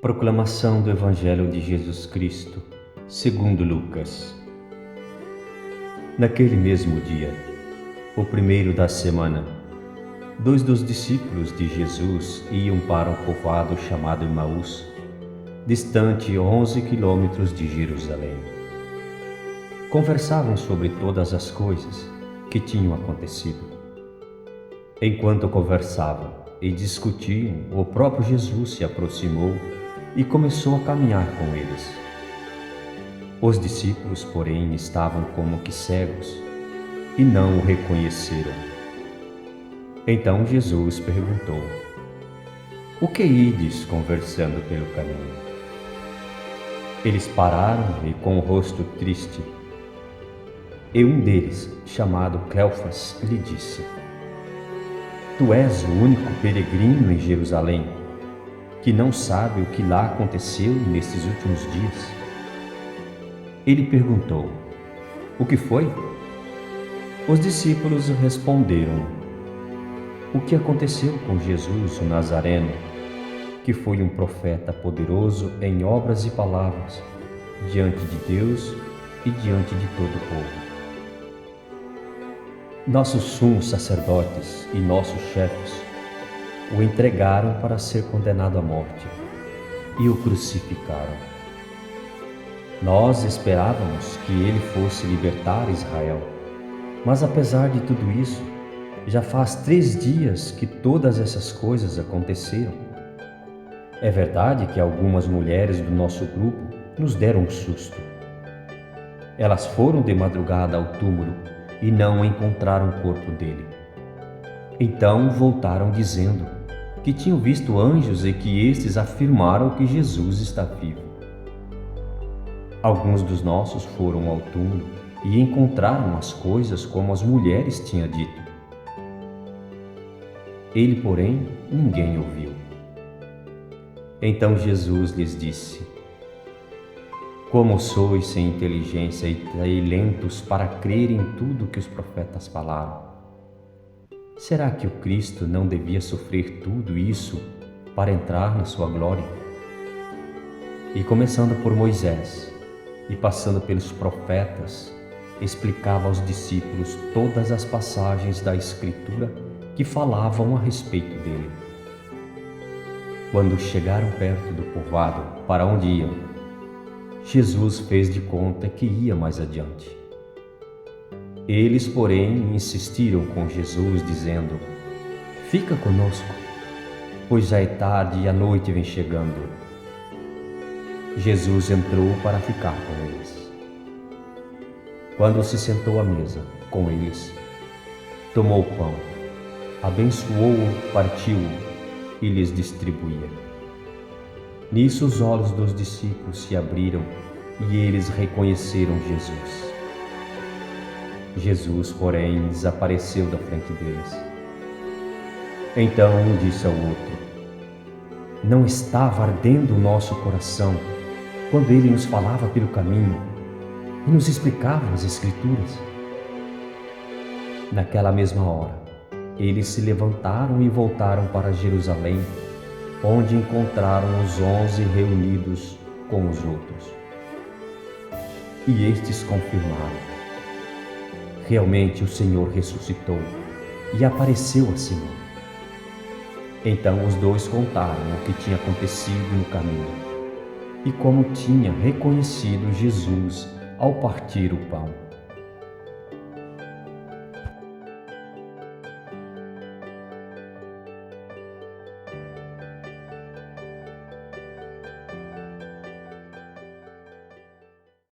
Proclamação do Evangelho de Jesus Cristo, segundo Lucas. Naquele mesmo dia, o primeiro da semana, 2 dos discípulos de Jesus iam para um povoado chamado Emaús, distante 11 quilômetros de Jerusalém. Conversavam sobre todas as coisas que tinham acontecido. Enquanto conversavam e discutiam, o próprio Jesus se aproximou e começou a caminhar com eles. Os discípulos, porém, estavam como que cegos e não o reconheceram. Então Jesus perguntou: "O que ides conversando pelo caminho?" Eles pararam e com o rosto triste. E um deles, chamado Cleofas, lhe disse: "Tu és o único peregrino em Jerusalém que não sabe o que lá aconteceu nestes últimos dias?" Ele perguntou: "O que foi?" Os discípulos responderam: "O que aconteceu com Jesus o Nazareno, que foi um profeta poderoso em obras e palavras, diante de Deus e diante de todo o povo. Nossos sumos sacerdotes e nossos chefes o entregaram para ser condenado à morte e o crucificaram. Nós esperávamos que ele fosse libertar Israel, mas apesar de tudo isso, já faz 3 dias que todas essas coisas aconteceram. É verdade que algumas mulheres do nosso grupo nos deram um susto. Elas foram de madrugada ao túmulo e não encontraram o corpo dele. Então voltaram dizendo que tinham visto anjos e que estes afirmaram que Jesus está vivo. Alguns dos nossos foram ao túmulo e encontraram as coisas como as mulheres tinham dito. Ele, porém, ninguém ouviu." Então Jesus lhes disse: "Como sois sem inteligência e lentos para crer em tudo que os profetas falaram? Será que o Cristo não devia sofrer tudo isso para entrar na sua glória?" E começando por Moisés e passando pelos profetas, explicava aos discípulos todas as passagens da Escritura que falavam a respeito dele. Quando chegaram perto do povoado para onde iam, Jesus fez de conta que ia mais adiante. Eles, porém, insistiram com Jesus, dizendo: "Fica conosco, pois já é tarde e a noite vem chegando." Jesus entrou para ficar com eles. Quando se sentou à mesa com eles, tomou o pão, abençoou-o, partiu-o e lhes distribuía. Nisso os olhos dos discípulos se abriram e eles reconheceram Jesus. Jesus, porém, desapareceu da frente deles. Então um disse ao outro: "Não estava ardendo o nosso coração quando ele nos falava pelo caminho e nos explicava as Escrituras?" Naquela mesma hora, eles se levantaram e voltaram para Jerusalém, onde encontraram os 11 reunidos com os outros. E estes confirmaram: "Realmente o Senhor ressuscitou e apareceu a Simão." Então os 2 contaram o que tinha acontecido no caminho e como tinha reconhecido Jesus ao partir o pão.